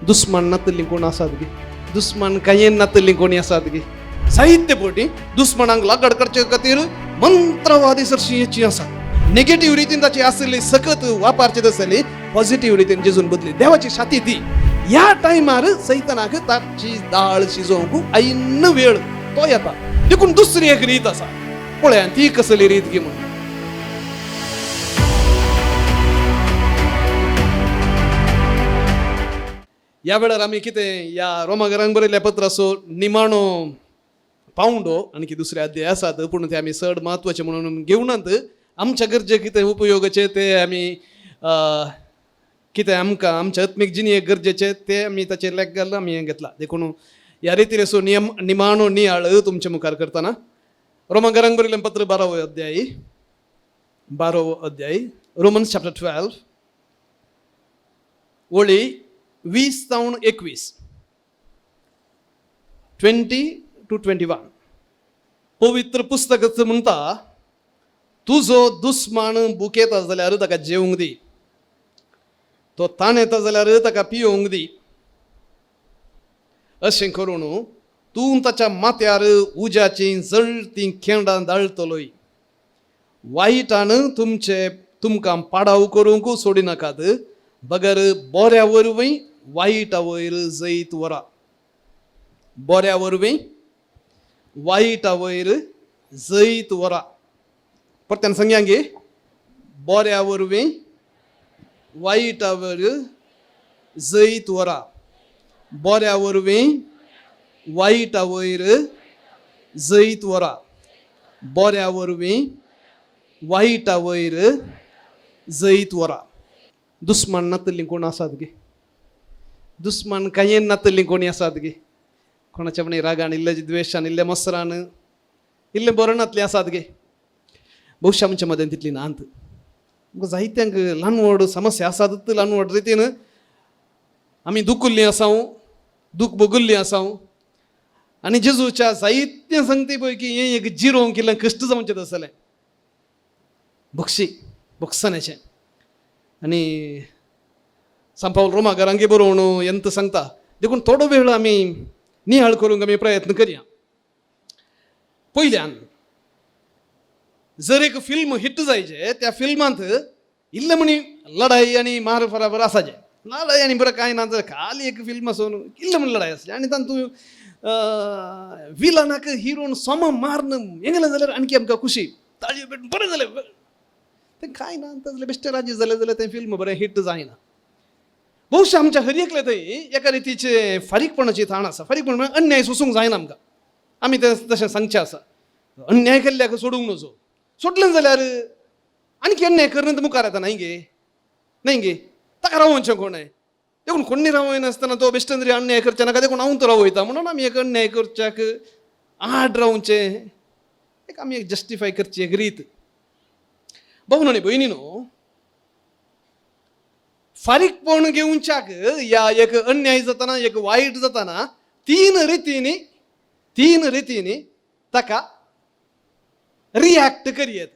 दुस्मान नतली कोण आसात गे, दुस्मान कांय नतली कोणी आसात गे. साहित्य पोटी दुस्मनांक लागड करचे खातीर मंत्रवादी सरशी आसात. नेगेटिव्ह रितीन ताची आसली सकत वापरचे आसली, पॉझिटिव्ह रितीन जेजून बदली देवाची छाती ती. ह्या टायमार सैतानाक ताची दाळ शिजोवंक ऐन वेळ तो येता. देखून दुसरी एक रीत आसा, पळया ती कसली रीत गे म्हणून. या वेळार आमी कितें या रोमाकारांक बरयल्ल्या पत्राचो निमाणो पावंडो आणखी दुसरे अध्याय आसात, पूण ते आमी चड म्हत्वाचे म्हणून घेवनात. आमच्या गरजे कितें उपयोगाचे ते आमी कितें आमकां आमच्या आत्मीक जिणेक गरजेचे ते आमी ताचेर लेख घालला, आमी हें घेतला. देखून ह्या रितीन असो निमाणो नियाळ तुमच्या मुखार करतना रोमाकारांक बरयल्लें पत्र 12 अध्याय रोमन्स चॅप्टर 12 वळी 20 ते 21 20 to 21 पवित्र पुस्तकाचं म्हणता, तुजो दुस्मान भूक येता जाल्यार ताका जेवंक दी, तो ताण येता जाल्यार ताका पियोंक दी. अशें करून तूं ताच्या माथ्यार उज्याची जळती खेंडां दाळतलोय. वायटान तुमकां पाडाव करूंक सोडिनाकात, बगर बऱ्या वरवीं वायटा वयर जैत वरा. बऱ्या वरवीं वायटा वयर जैत वरा. परत्यान सांगया गे, बऱ्या वरवीं वायटा वयर जैत वरा. बऱ्या वरवीं वायटा वयर जैत वरा. बऱ्या वरवीं वायटा वयर जैत वरा. दुस्मान नतली कोण आसात गे, दुस्मान कांय नतली कोणी आसात गे. कोणाच्या म्हणे रागान इल्ले द्वेशान इल्ले मसरान इल्ले बरणातले आसात गे. बहुशा आमच्या मदें तितली नांत. जायत्यांक ल्हान व्हड समस्या आसात. ल्हान व्हड रितीन आमी दुखुल्लीं आसांव, दूख भोगुल्लीं आसांव. आनी जेजूच्या जायत्या संगती पैकी हें एक जिरोवंक इल्लें कश्ट जावचें आसलें, भोगसण्याचें. आनी सांपावल रोमाकारांक बरोवन ಎಂತ सांगता, देखून थोडो वेळ आमी नियाळ करूंक आमी प्रयत्न करया. पयल्यान जर एक फिल्म हिट जायचे, त्या फिल्मांत इल्ले म्हणी लढाई आनी मार फराबर आसाचे. लढाई आनी बरं कांय ना, जर खाली एक फिल्म आसून इल्ले म्हण लढाई आसचे आनी तातूंत विलनाक हिरोन सोम मारन हेंगलें जाल्यार आणकी आमकां खुशी, ताळयो पेटून बरें जालें. तें कांय ना, जाल्यार बेश्टे राजी जालें जाल्यार तें फिल्म बरें हिट जायना. बहुशा आमच्या हर एकले थंय एका रितीचे फारीकपणाची थाण आसा. फारीकपण म्हणजे अन्याय सोसूंक जायना आमकां. आमी तें तशें सांगचें आसा, अन्याय केल्ल्याक सोडूंक नजो. सोडलें जाल्यार आनीक अन्याय करन मुखार येता. न्हय गे, ताका रावोवचें कोणें. देखून कोणी रावयनासतना तो बेश्टेन तरी अन्याय करचे नाका. देखून हांव तो रावयता म्हणून आमी एक अन्याय करच्याक आड रावचें, एक आमी एक जस्टिफाय करची एक रीत. भाऊन आनी भयणीनो, फारीकपण घेवच्याक या एक अन्याय जाताना एक वायट जाताना तीन रितींनी ताका रिॲक्ट करियेत.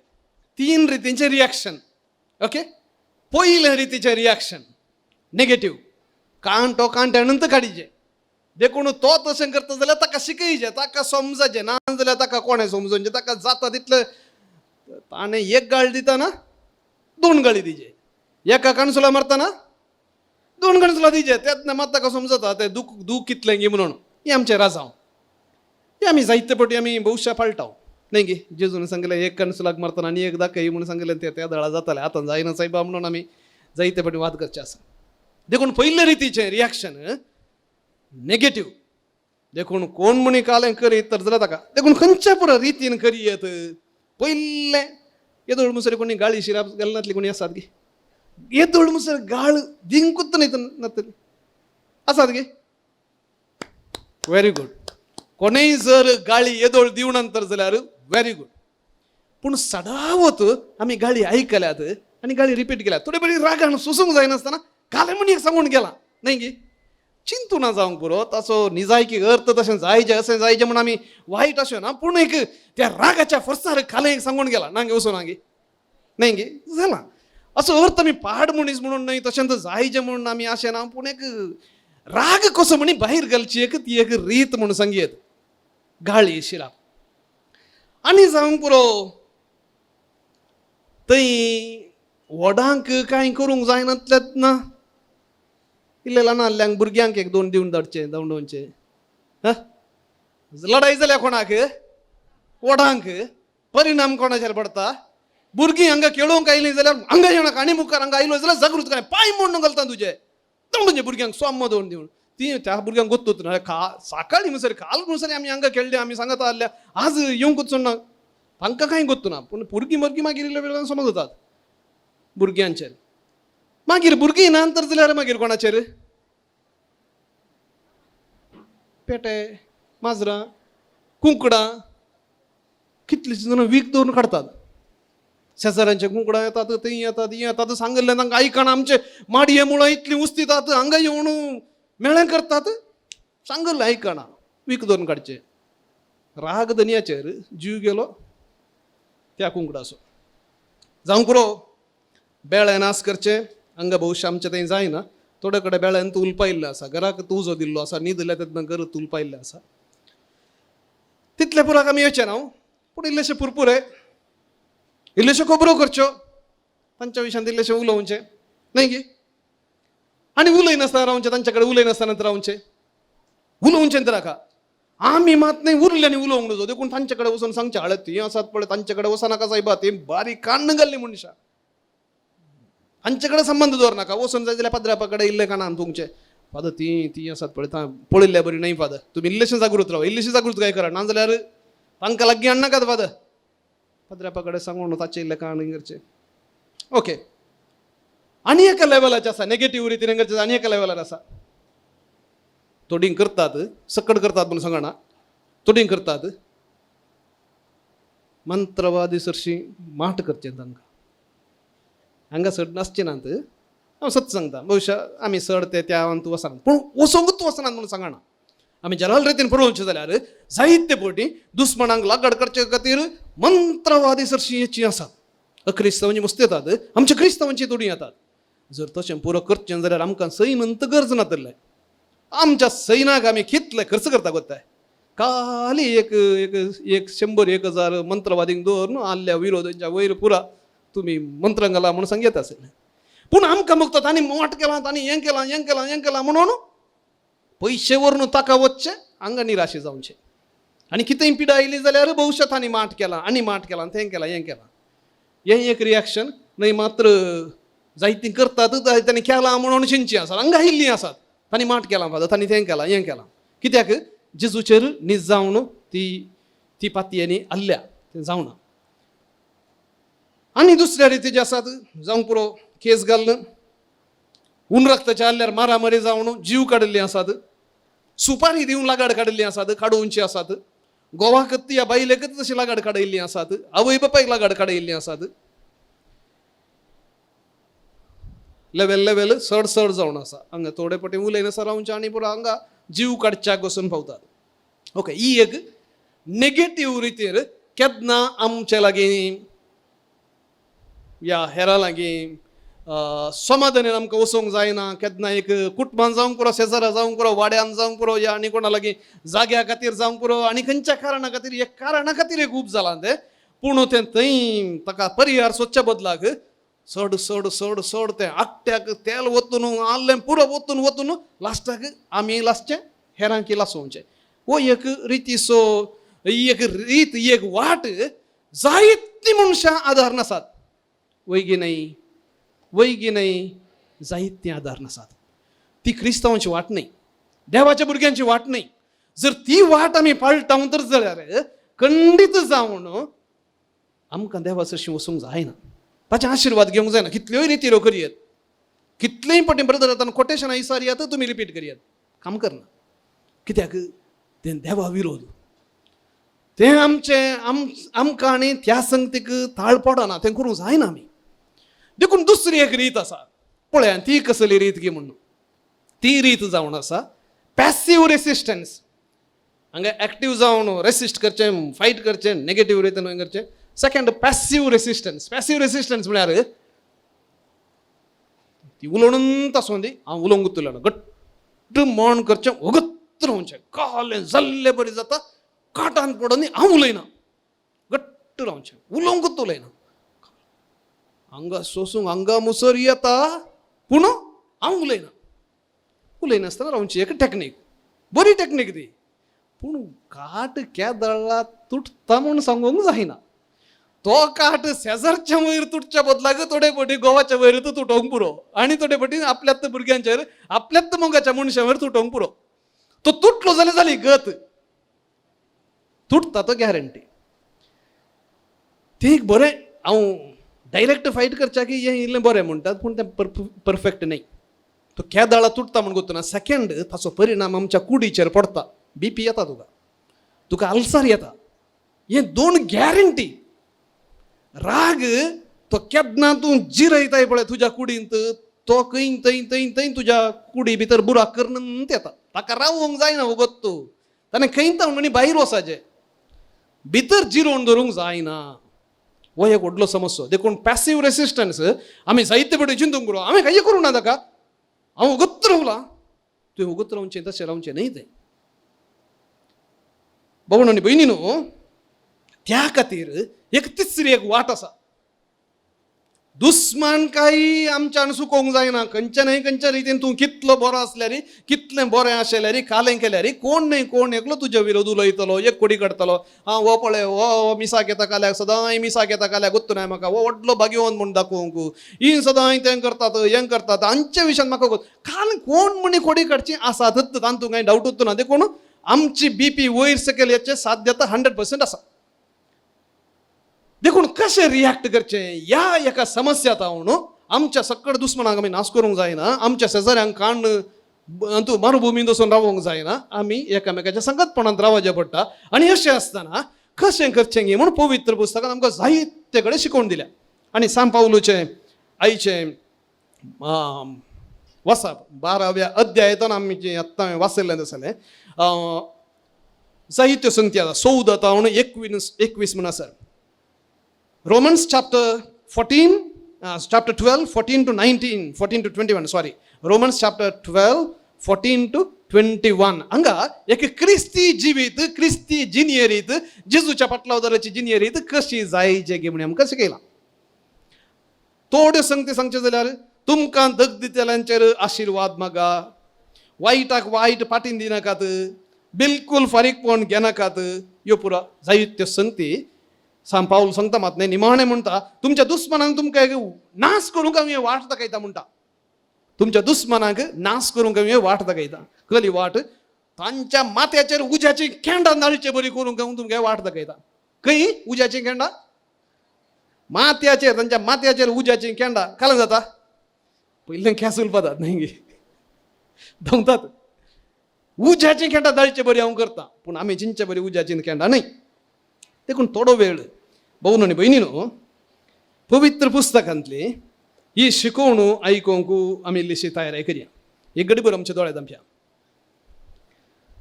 3 रितींचे रिॲक्शन. ओके, पयल्या रितीचे रिॲक्शन नेगेटिव्ह, कांटो कांट्यानंत काडीचे. देखून तो तशें करता जाल्यार ताका शिकयचें, ताका समजाचें. ना जाल्यार ताका कोणें समजोवचें. ताका जाता तितलें ताणें एक गाळ दिताना 2 गाळी दिचे, एका कणसुला मारतना 2 कणसुला दिचे. त्यातनं मात ताका समजता तें दूख कितलें गे म्हणून. हें आमचें राजांव. हें आमी जायते फावटी आमी बहुशा पाळटाव. न्हय गे, जेजून सांगलें एक कणसुलाक मारतना आनी एक दाखय म्हणून सांगलें, त्या दळा जातालें. आतां जायना सायबा म्हणून आमी जायते फावटी वाद करचे आसा. देखून पयल्या रितीचें रिॲक्शन नेगेटिव्ह. देखून कोण म्हणी कालें करीत तर जाल्यार ताका देखून खंयच्या पुरो रितीन करियेत. पयलें येदोळ मुसरी कोणी गाळी शिराप घालनातली कोणी आसात गे. येदोळ मुसर गाळ दिंकूच नातली आसात गे. Very good. कोणेय जर गाळी येदोळ दिवनांतर जाल्यार व्हेरी गुड. पूण सदावत आमी गाळी आयकल्यात आनी गाळी रिपीट केल्यात. थोडे बरी रागान सोसूंक जायनासतना काले म्हणी एक सांगून गेला. न्हय गे, चिंतू ना जावंक पुरो. ताचो निजायकी अर्थ तशें जायचें अशें जायचें म्हणून आमी वायट अशें ना, पूण एक त्या रागाच्या फर्सार खालें एक सांगून गेला. ना गे, वचो ना गे. न्हय गे, जाला असो अर्थ आमी पाड मनीस म्हणून न्हय, तशें तर जायचें म्हणून आमी अशें ना, पूण एक राग कसो म्हणी बाहेर घालची एक ती एक रीत म्हणून सांगेत गाळी शिराप आणि जावंक पुरो थंय व्हडांक कांय करूंक जायनातलेत ना इल्ले ल्हान भुरग्यांक एक 2 दिवन धाडचे लढाई जाल्या कोणाक व्हडांक परिणाम कोणाचेर पडटा भुरगीं हांगा खेळोंक आयलीं जाल्यार हांगा येणाक आनी मुखार हांगा आयलो जाल्यार जागृत काय पांय मोडून घालता तुजे म्हणजे भुरग्यांक सोम्म दोन दिवन ती त्या भुरग्यांक गोत्तूत ना सकाळी म्हणसरी काल म्हणसरी आमी हांगा खेळले आमी सांगत आसल्या आज येवंकूच सोडना तांकां कांय गोत्तू ना पूण भुरगीं मागीर इल्ल्या वेळान समजतात भुरग्यांचेर मागीर भुरगीं ना तर जाल्यार मागीर कोणाचेर पेटे माजरां कुंकडां कितलींशीं जाणां वीक दवरून काडतात शेजाऱ्यांचे कुंकडां येतात थंय येतात सांगलें तांकां आयकना आमचे माडये मुळां इतलीं उस्तितात हांगा येवन मेळें करतात सांगलें आयकना वीक दवरून काडचे राग धनयाचेर जीव गेलो त्या कुंकडाचो जावंक पुरो बेळे नास करचे हांगा भविश्य आमचें थंय जायना थोडे कडेन बेळ्यान तूल पायिल्लें आसा घराक तुजो दिल्लो आसा न्ही दिल्या तेन्ना घर तूल पायिल्लें आसा तितले पुराक आमी येवचे ना पूण इल्लेशे पुरपुरे इल्लेश्यो खबरो करच्यो तांच्या विशयान इल्लेशें उलोवचें न्हय गे आनी उलयनासतना रावचें तांचे कडेन उलयनासतना रावचें उलोवचें तर नाका आमी मात न्हय उरल्यांनी उलोवंक नजो देखून तांचे कडेन वचून सांगचें हाळें ती आसात पळय तांचे कडेन वचनाका सायबा ती बारीक कान्न घाल्ली मनशां तांचे कडेन संबंद दवरनाका वचून जाय जाल्यार पाद्रापा कडेन इल्लें कानान तुमचें फादर ती आसात पळय पळयल्ल्या बरी न्हय फादर तुमी इल्लेशें जागृत राव इल्लेशी जागृत काय करा नाजाल्यार तांकां लागीं हाडनाकात फादर पाद्रापा कडेन सांगून ताचे इल्लें कान करचें ओके आनी एका लेवलाचें आसा नेगेटीव रितीन करचें आनी एका लेवलार आसा थोडीं करतात सकट करतात म्हूण सांगना थोडीं करतात मंत्रवादी सरशी माट करचें तांकां हांगा सड नासचें नात हांव सत सांगता भविश्य आमी सड ते त्या तूं वचना पूण वचोंकूच वचनात म्हणून सांगना आमी जनरल रितीन पळोवचें जाल्यार जायते फावटी दुस्मनांक लागड करचे खातीर मंत्रवादी सरशी येची आसात अक्रिस्तवांची मस्त येतात आमच्या क्रिस्तवांची थोडीं येतात जर तशें पुरो करचें जाल्यार आमकां सैनंत गरज ना तरलें आमच्या सैनाक आमी कितले खर्च करता कोत्ताय खाली एक 100,000 मंत्रवादींक दवर न्हू आल्ल्या विरोधांच्या वयर पुरा तुमी मंत्र घाला म्हणून सांगता आसलें पूण आमकां मुक्त तांणी मोट केलां तांणी हें केलां म्हणून पयशे व्हरून ताका वचचें हांगा निराशे जावचें आनी कितेंय पिडा आयली जाल्यार भविश्य तांणी माट केलां आनी माट केलां तें केलां हें केलां हें एक रिएक्शन न्हय मात्र जायतीं करतात तांणी केलां म्हणून शिंची आसात हांगा आयिल्लीं आसात तांणी माट केलां फादर तांणी तें केलां हें केलां कित्याक जेजूचेर न्हीद जावन ती पातयेंनी आल्ल्या तें जावना आनी दुसऱ्या रितीचे आसात जावंक पुरो केस घालन उन रक्ताचे आल्ल्यार मारामारी जावन जीव काडिल्ले आसात सुपारी दिवन लागाड काडिल्लीं आसात काडोवची आसात गोवाक ह्या बायलेकच तशी लागाड काडयल्लीं आसात आवय बापायक लागाड काडयल्लीं आसात लेवल चड जावन आसा हांगा थोडे पटी उलयनासा रावचें आनी पुरो हांगा जीव काडच्याक वचून पावतात ओके ही एक नेगेटीव रितीर केन्ना आमचे लागीं या हेरां लागीं समाधानान आमकां वचोंक जायना केन्ना एक कुटुंबान जावंक पुरो शेजारा जावंक पुरो वाड्यान जावंक पुरो या आनी कोणा लागीं जाग्या खातीर जावंक पुरो आनी खंयच्या कारणा खातीर एक कारणा खातीर एक खूब जालां तें पूण तें थंय ताका परिहार सोदच्या बदलाक सड तें आकट्याक तेल वतून आल्लें पुरो वतून लास्टाक आमी लासचें हेरांकी लासोवचें हो एक रितीचो एक रीत एक वाट जायतीं मनशां आदार नासात वैगी न्हय जायतीं आदार नासात ती क्रिस्तांवांची वाट न्हय देवाच्या भुरग्यांची वाट न्हय जर ती वाट आमी पाळटाव तर जाल्यार खंडीत जावन आमकां देवा सरशी वचूंक जायना ताचे आशिर्वाद घेवंक जायना कितल्योय रितीरो करयत कितलेय पटी ब्रदर येताना कोटेशनां विचारयात तुमी रिपीट करयात काम करना कित्याक तें देवा विरोध तें आमकां आनी त्या संगतीक ताळ पडना तें करूंक जायना आमी देखून दुसरी एक रीत आसा पळयात ती कसली रीत गी म्हणून ती रीत जावन आसा पॅसिव्ह रेसिस्टन्स हांगा एक्टीव जावन रेसिस्ट करचें फायट करचें नेगेटीव रितीन करचें सेकंड पॅसिव्ह रेसिस्टन्स म्हळ्यार ती उलोवनूच आसूं दी हांव उलोवंक तुला घट म्हण करचे वगत रावचे काले जल्ले बरी जाता काटान पडनी हांव उलयना घट्ट रावचे उलोवंकूच उलयना हांगा सोसूंक हांगा मुसर येता पूण हांव उलयनासतना रावची एक टॅक्नीक बरी टॅक्नीक ती पूण काट केदळा तुटता म्हूण सांगूंक जायना तो काट शेजारच्या वयर तुटच्या बदलाक थोडे फावटी गोवाच्या वयर तुटोवंक पुरो आनी थोडे फावटी आपल्याच भुरग्यांचेर आपल्याच मोगाच्या मनशां वयर तुटोवंक पुरो तो तुटलो जाल्यार जाली गत तुटता तो गॅरंटी ते एक बरें हांव डायरेक्ट फायट करच्या की हें इल्लें बरें म्हणटात पूण तें परफेक्ट न्ही तो केदळा तुटता म्हूण गोतना सेकंड ताचो परिणाम आमच्या कुडीचेर पडटा BP येता तुका अल्सर येता हे 2 गॅरंटी राग तो केन्ना तूं जिरयताय पळय तुज्या कुडींत तो खंय थंय तुज्या कुडी भितर बुराक करणंत येता ताका रावोंक जायना वगत तूं ताणें खंय म्हणून भायर वचाचें भितर जिरोवन धरूंक जायना हो एक व्हडलो समस्या देखून पॅसिव्ह रेसिस्टन्स आमी जायते फावटी चिंतूंक पुरो हांवें काय करूं ना ताका हांव वगत रावलां तुवें वगत रावचें तशें रावचें न्हय तें भवण आनी भयणीनो त्या खातीर एक तिसरी एक वाट आसा दुस्मानकाय आमच्यान सुकोवंक जायना खंयच्या न्हय खंयच्या रितीन तूं कितलो बरो आसल्यार कितलें बरें आशिल्ल्यार कालें केल्यार कोण न्हय कोण एकलो तुज्या विरोध उलयतलो एक कोडी काडटलो हो पळय हो मिसाक येता काल्याक सदां मिसाक येता काल्याक गोत्तू नाय म्हाका हो व्हडलो भाग्यवान म्हूण दाखोवंक ही सदां तें करतात हें करतात हांच्या विशयान म्हाका काल कोण म्हणी कोडी काडची आसातच तातूंत कांय डावटूच ना देखून आमची BP वयर सकयल याचे साध्यता 100% आसा देखून कशें रिॲक्ट करचें ह्या एका समस्यात हांव न्हू आमच्या सकड दुस्मनाक आमी नाश करूंक जायना आमच्या शेजाऱ्यांक काण तूं मरुभुमींत वचून रावोंक जायना आमी एकामेकाच्या संगतपणांत रावचें पडटा आनी अशें आसतना कशें करचें गे म्हूण पवित्र पुस्तकांत आमकां जायते कडेन शिकोवन दिल्या आनी सांत पावलोचें आयचें वचप 12व्या अध्यायान आमी जें आत्तां हांवें वाचयल्लें आसलें साहित्य संगती आसा 14 म्हणून 21 म्हण आसा Romans chapter 12, 14 to 19, 14 to 21, sorry. Romans chapter 12, 14 to 21. हांगा एक क्रिस्ती जिवीत क्रिस्ती जिनियरीत जेजूच्या पाटलावदाराची जिनियरीत कशी जायचे गे म्हणून आमकां शिकयलां थोड्यो संगती सांगचे जाल्यार तुमकां दग दितेल्यांचेर आशिर्वाद मागा वायटाक वायट पाटीन दिनाकात बिलकुल फारीकपण घेनाकात ह्यो पुरो जायत्यो संगती सांत पाऊल सांगता मात न्ही निमाणें म्हणटा तुमच्या दुस्मनांक तुमकां नाश करूंक हांव वाट दाखयता म्हणटा तुमच्या दुस्मनांक नाश करूंक हांव वाट दाखयता खरी वाट तांच्या माथ्याचेर उज्याची खेंडां नाळचे बरी करूंक हांव तुमकां वाट दाखयता खंय उज्याची खेंडां माथ्याचेर तांच्या माथ्याचेर उज्याची खेंडां काल जाता पयलें खेस उलपतात न्ही धांवतात उज्याची खेंडां दाळचे बरी हांव करता पूण आमी चिंचे बरी उज्याची खेंडां न्हय देखून थोडो वेळ भाऊन आनी भयणीनो पवित्र पुस्तकांतली ही शिकवणू आयकोंक आमी इल्लीशी तयारी करया एक गडीभर आमच्या दोळ्यांत आमच्या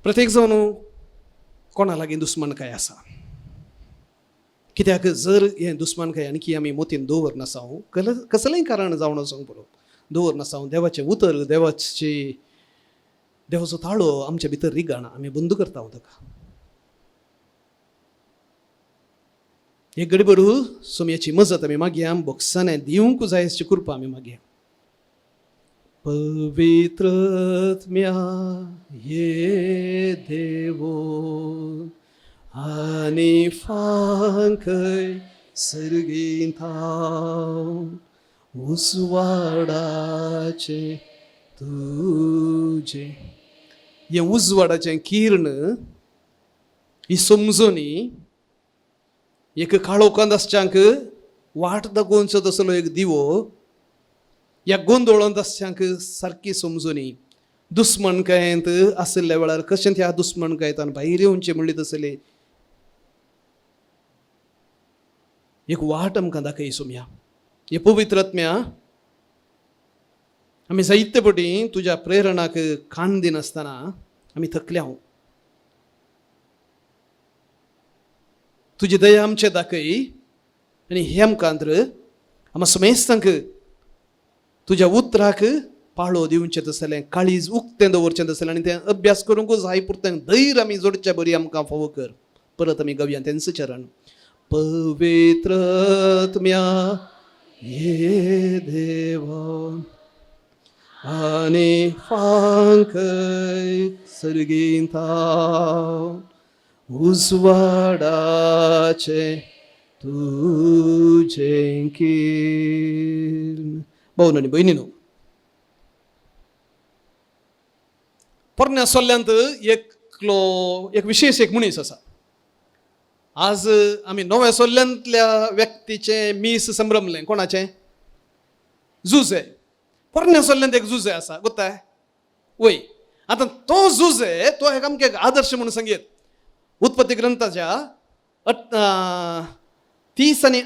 प्रत्येक जावन कोणा लागीं दुस्मनकाय आसा कित्याक जर हें दुस्मनकाय आणकी आमी मोतीन दवर नासाव कसलेंय कारण जावन वचोंक पुरो दवर नासाव देवाचें उतर देवाचो ताळो आमच्या भितर रिगाणा आमी बंद करता ताका एक गडीभर सोम्याची मजत आमी मागया बोक्साने दिवंक जाय अशी कृपा आमी मागया पवित्रत्म्या ये देवो आनी फांकय सर्गींत उजवाडाचे तुजे हे उजवाडाचें किरण ही समजोनी एक काळोखांत आसच्यांक वाट दाखोवचो तसलो एक दिवो ह्या गोंदळांत आसच्यांक सारकी समजुनी दुस्मनकायेंत आसल्या वेळार कशें त्या दुस्मनकायेंतल्यान भायर येवचें म्हणली तसले एक वाट आमकां दाखय सोम्या हे पवित्रत्म्या आमी जायते फावटी तुज्या प्रेरणाक कान दिनासतना आमी थकल्या तुजी दया आमचे दाखय आनी हे आमकां आमकां समेस्तांक तुज्या उतराक पाळो दिवचे तसलें काळीज उक्तें दवरचें तसलें आनी तें अभ्यास करूंकूच हाय पुरतें धैर्य आमी जोडचें बरी आमकां फावो कर. परत आमी गावया तेंच चरण. पवित्रात्म्या ये देवा आनी फांकय सर्गींता उजवाडाचे तुझें किरण. भाऊन आनी भयणीनो, पोरण्या सोल्ल्यांत एक विशेष एक मनीस आसा. आज आमी नव्या सोल्ल्यांतल्या व्यक्तीचें मीस संभ्रमलें. कोणाचें? जुजे. पोरण्या सोल्ल्यांत एक जुजे आसा, गोताय वय. आतां तो जुजे तो एक आमकां एक आदर्श म्हणून सांगेत. उत्पत्ती ग्रंथाच्या 30 आनी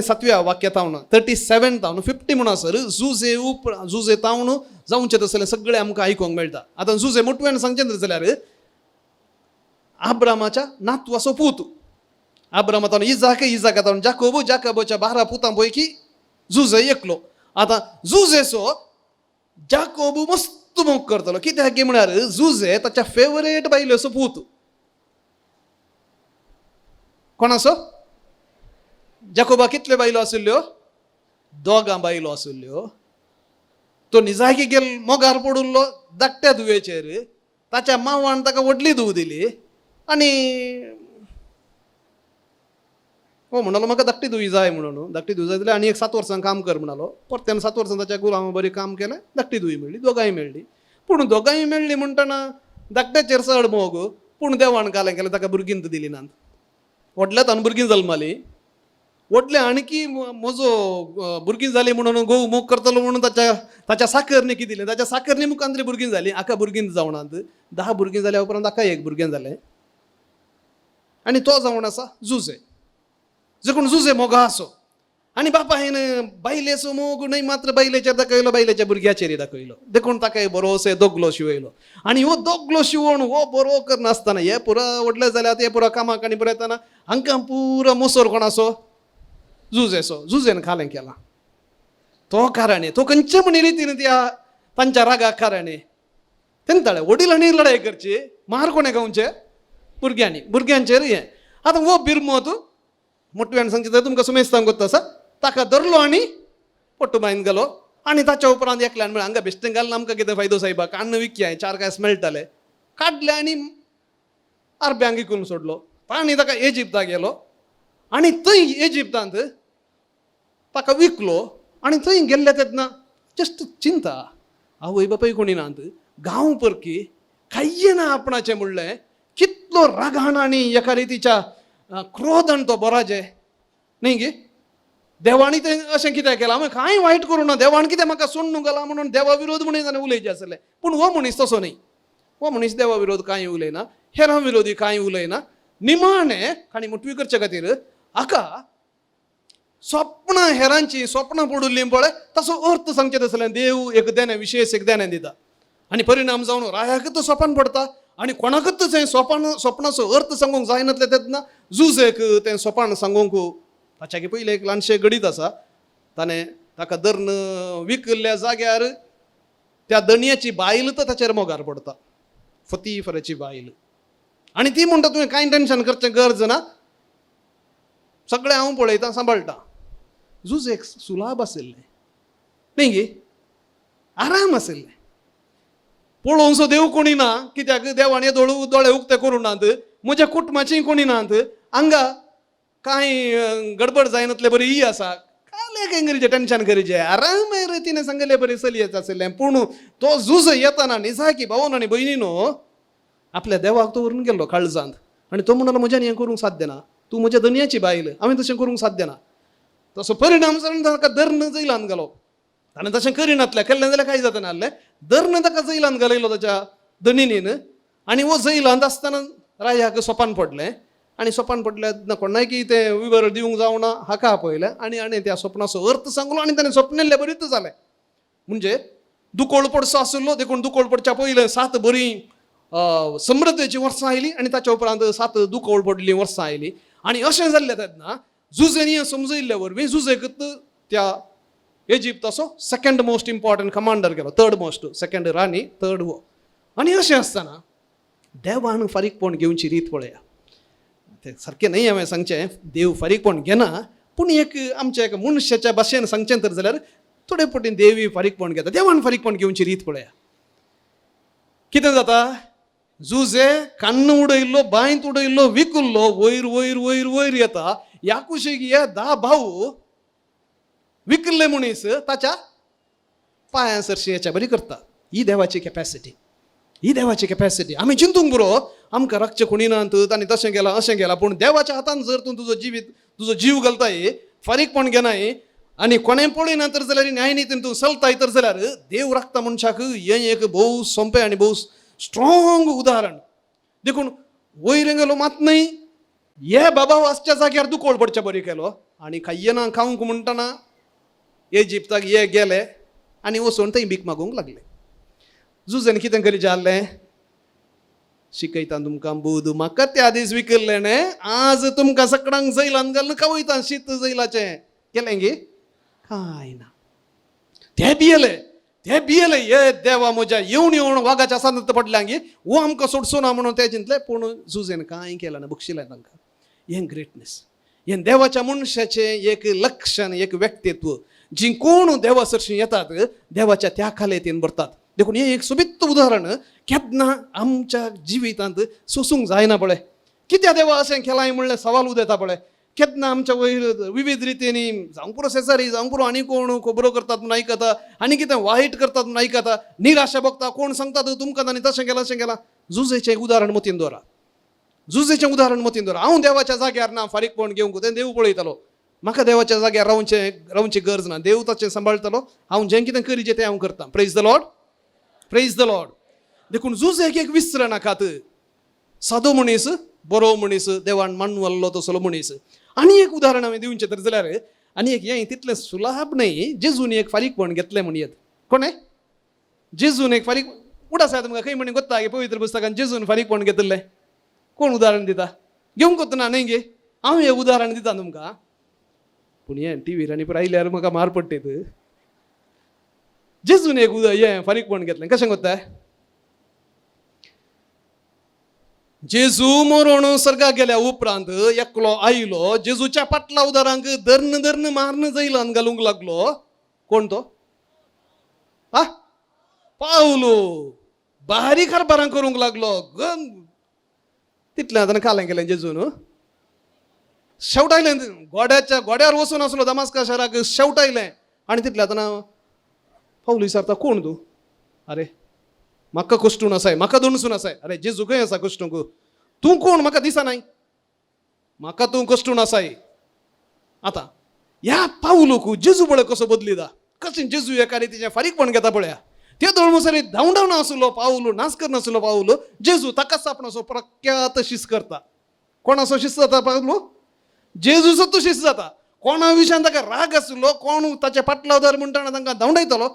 7व्या वाक्यात 37 तावन 50 म्हणसर जुजे तावन जावचें तसलें सगळें आमकां आयकूंक मेळटा. आतां जुजे मोठवेन सांगचें जाल्यार आब्रामाच्या नातवाचो पूत. आब्रामा तावन इजाका तावन जाकोबाच्या 12 पुतां पैकी जुजे एकलो. आतां जुजेचो जाकोब मस्त मोग करतलो. कित्याक की म्हळ्यार जुजे ताच्या फेवरेट बायलेचो पूत. कोणाचो? जाकोबा कितल्यो बायलो आशिल्ल्यो? 2 बायलो आशिल्ल्यो. तो निजाकी गेल मोगार पडुल्लो धाकट्या धुवेचेर. ताच्या मांवान ताका व्हडली धूव दिली आनी हो म्हणलो म्हाका धाकटी धुवी जाय म्हणून. धाकटी धुवी जाय जाल्यार आनी एक 7 वर्सां काम कर म्हणलो. परत्यान 7 वर्सां ताच्या गुलामा बरी काम केलें. धाकटी धुवी मेळ्ळी. दोगांय मेळ्ळी. पूण दोगांय मेळ्ळी म्हणटना धाकट्याचेर चड मोग. पूण देवान कालें केलें ताका भुरगींत दिली नात. व्हडल्या तान भुरगीं जल्माली. व्हडले आणकी म्हजो भुरगीं जाली म्हणून घोव मोग करतलो म्हणून ताच्या साकरनिकी दिलें. ताच्या साकरनी मुखांतरी भुरगीं जालीं. हाका भुरगीं जावनात. 10 भुरगीं जाल्या उपरांत हाका एक भुरगें जालें. आनी तो जावन आसा जुजे. कोण जुजे मोगा आसो. आनी बापा हेन बायलेचो मोग न्हय मात्र बायलेचेर दाखयलो, बायलेच्या भुरग्याचेर दाखयलो. देखून ताका बरोसो दोगलो शिवयलो. आनी हो दोगलो शिवण हो बरो करनासतना हे पुरो व्हडले जाल्यात. हे पुरो कामाक आनी पुरो येताना हांकां पुरो मोसोर कोणाचो? जुजेचो. जुजेन खालें केलां. तो काराणे तो खंयचे म्हणी रितीन त्या तांच्या रागाक काराणे तेंताळे वडिलांनी लढाई करची. मार कोणे गावचे? भुरग्यांचेर हें. आतां हो बिरमोत मोठव्यान सांगचे तर तुमकां सुमेस्तांक गोत्ता आसा. ताका धरलो आनी पोट्टू बांयन गेलो. आनी ताच्या उपरांत एकल्यान म्हळ्यार हांगा बेश्टें घालन आमकां कितें फायदो सायबा. अन्न विकया 4 कांयस मेळटाले. काडले आनी आर्ब्यांक विकून सोडलो. आनी ताका इजिप्ताक गेलो. आनी थंय इजिप्तांत ताका विकलो. आनी थंय गेल्ले तेन्ना जस्ट चिंता आवय बापूय कोणी नात. गांव परकी कांय ना आपणाचें म्हणलें. कितलो रागान आनी एका रितीच्या क्रोधान तो बराजे न्ही गे. देवाणी तें अशें कितें केलां? हांवें कांय वायट करूं ना. देवान कितें म्हाका सोडून गेला म्हणून देवा विरोध म्हणून ताणें उलयचें आसलें. पूण हो मनीस तसो न्ही. हो मनीस देवा विरोध कांय उलयना. हेरां विरोधी कांय उलयना. निमाणें काणी मुटवी करचे खातीर हाका स्वप्नां हेरांची स्वप्नां पडुल्लीं पळय तसो अर्थ सांगचें तसलें देव एक देणे विशेश एक देणे दिता. आनी परिणाम जावन रायाकच स्वप्न पडटा. आनी कोणाकच थंय स्वप्नाचो अर्थ सांगूंक जायनातले तेन्ना जुजेक तें स्वप्न सांगूंक ताच्या पयलें एक ल्हानशें गडीत आसा. ताका धਰਨ विकल्ल्या जाग्यार त्या दणयाची बायल तर ताचेर मोगार पडटा. फतीफराची बायल. आनी ती म्हणटा तुवें कांय टेन्शन करचें गरज ना. सगळें हांव पळयतां सांबाळटा. जुजेक सुलाभ आशिल्लें न्ही गे. आराम आशिल्लें. पळोवचो देव कोणी ना. कित्याक देवान दोळे उक्ते करूं नात. म्हज्या कुटुंबाचीं कोणी नात. हांगा कांय गडबड जायनातले बरी ही आसा. काले केंगरीचें टेन्शन करीचें. आराम रितीन सांगले बरी चलयत आशिल्लें. पूण तो झूज येताना निजाकी भावन आनी भयणीनो आपल्या देवाक तो व्हरून गेल्लो काळजांत. आनी तो म्हणलो म्हज्यान हें करूंक साध्य ना. तूं म्हज्या दनयाची बायल. हांवें तशें करूंक साध्य ना. तसो परिणाम जावन ताका धर्ण जैलांत घालो. ताणें तशें करिनातलें. केल्लें जाल्यार कांय जाता नासलें. धर्ण ताका जैलांत घालयलो ताच्या धनिनीन. आनी हो जैलांत आसतना रायाक स्वप्न पडलें. आनी स्वप्न पडलें कोणाय की तें विवर दिवंक जावना हाका आपयलें. आनी त्या स्वप्नाचो अर्थ सांगलो. आनी ताणें स्वप्नेल्लें बरीच जालें. म्हणजे दुकोळ पडसो आशिल्लो. देखून दुकोळ पडच्या पयलें 7 बरी समृद्धीची वर्सां आयलीं. आनी ताच्या उपरांत 7 दुकोळ पडलीं वर्सां आयलीं. आनी अशें जाल्लें तेन्ना जुजेनी समजयल्ल्या वरवीं जुजेक त्या इजिप्त असो सेकंड मोस्ट इम्पॉर्टंट कमांडर गेलो, थर्ड मोस्ट, सेकंड राणी, थर्ड वो. आणि अशें आसतना देवान फारीकपण घेवची रीत पळया. ते सारकें न्ही हांवें सांगचें, देव फारीकपण घेना, पूण एक आमच्या एका मनशाच्या भाशेन सांगचें तर जाल्यार थोडे पटीन देवी फारीकपण घेता. देवान फारीकपण घेवची रीत पळया. कितें जाता, जुजे कान्न उडयल्लो, बांयत उडयल्लो, विकुल्लो, वयर वयर वयर वयर येता. ह्या कुशीक हे 10 भाऊ विकल्ले मनीस ताच्या पांयां सरशी हेच्या बरी करता. ही देवाची कॅपॅसिटी, ही देवाची कॅपॅसिटी. आमी चिंतूंक बरो आमकां राखचें कोणी नात, तांणी तशें केलां अशें केलां, पूण देवाच्या हातान जर तूं तुजो जीव घालताय, फारीकपण घेनाय आनी कोणें पळयना तर जाल्यार न्यायनितीन तूं चलताय तर जाल्यार देव राखता मनशाक. हें एक भोव सोंपें आनी भोव स्ट्रॉंग उदाहरण. देखून वयर गेलो मात न्हय, हे बाबा वासच्या जाग्यार दुकोळ पडचे बरी केलो. आनी खायना खावंक म्हणटना इजिप्ताक हे गेले आनी वचून थंय भीक मागूंक लागले. जुजेन कितें करी जाल्लें, शिकयता तुमकां बुध, म्हाका त्या दीस विकल्लें न्ही, आज तुमकां सगळ्यांक जैलान घालून खावयता शीत जैलाचें. केलें गे कांय ना. ते भियेले हे देवा म्हज्या येवन येवन वागाच्या सांत पडल्यांक वो आमकां सोडचो ना म्हणून ते चिंतले. पूण जुजेन कांय केलें ना, बक्षिलें तांकां. हें ग्रेटनेस, हें देवाच्या मनशाचें एक लक्षण, एक व्यक्तित्व. जी कोण देवा सरशी येतात देवाच्या त्या खालेतीन भरतात. देखून हें एक सोबित्त उदाहरण केन्ना आमच्या जिवितांत सोसूंक जायना पळय. कित्या देवा अशें केलाय म्हणलें सवाल उदेता पळय. केन्ना आमच्या वयर विविध रितीनी जावं पुरो शेजारी, जावं पुरो आनी कोण खबरो करतात म्हूण आयकता, आनी कितें वायट करतात म्हूण आयकता, निराशा बघता, कोण सांगतात तुमकां तांणी तशें केलां अशें केलां. जुजेचें उदाहरण मतीन दवरा, जुजेचें उदाहरण मतीन दवरा. हांव देवाच्या जाग्यार ना फारीकपण घेवंक, तें देव पळयतालो. म्हाका देवाच्या जाग्यार रावची गरज ना, देव ताचें सांबाळटलो. हांव जें कितें करीचें तें हांव करतां. Praise the Lord, praise the Lord. देखून जुजेक एक विसर नाकात. सादो मनीस, बरो मनीस, देवान मानवल्लो तसलो मनीस. आनी एक उदाहरण हांवें दिवचें तर जाल्यार, आनी एक हें तितलें सुलाभ न्हय, जेजून एक फारीकपण घेतलें म्हणयत. कोणें? जेजून एक फारीक उडा साहेब तुमकां खंय म्हणे गोत्ता गे पवित्र पुस्तकान जेजून फारीकपण घेतलें. कोण उदाहरण दिता? घेवंक वतना न्हय गे, हांव हें उदाहरण दिता तुमकां. पूण हें टीव्हीर आनी पळय आयल्यार म्हाका मार पडटेत. जेजून एक हें फारीकपण घेतलें. कशें कोत्ता? जेजू मरोण सर्गाक गेल्या उपरांत एकलो आयलो, जेजूच्या पाटला उदारांक धर्न धर्न मारन जैलान घालूंक लागलो. कोण तो? पावलो. बारीक कारबारां करूंक लागलो. तितलें आतां कालें केलें जेजून. शेवटायलें, गोड्यार वचून आसलो दमास्का शाराक, शेवटायलें. आनी तितलें आतां पावलो विचारता, कोण तूं? अरे म्हाका कश्टून आसाय, म्हाका दोणसून आसाय. अरे जेजू खंय आसा कश्टूंक? तूं कोण म्हाका दिसनाय, म्हाका तूं कश्टून आसाय. आतां ह्या पावलोक जेजू पळय कसो बदलिता, कशें जेजू एका रितीचें फारीकपण घेता पळया. ते धर्मसरी धांवडावन आसलो पावलो, नासकर नासलो पावलो, जेजू ताकाच आपणाचो प्रख्यात शिस करता. कोणाचो शिस जाता पावलो? जेजूचो तो शिस जाता. कोणा विशयान ताका राग आसलो, कोण ताच्या पाटला उदार म्हणटना तांकां धांवडायतलो.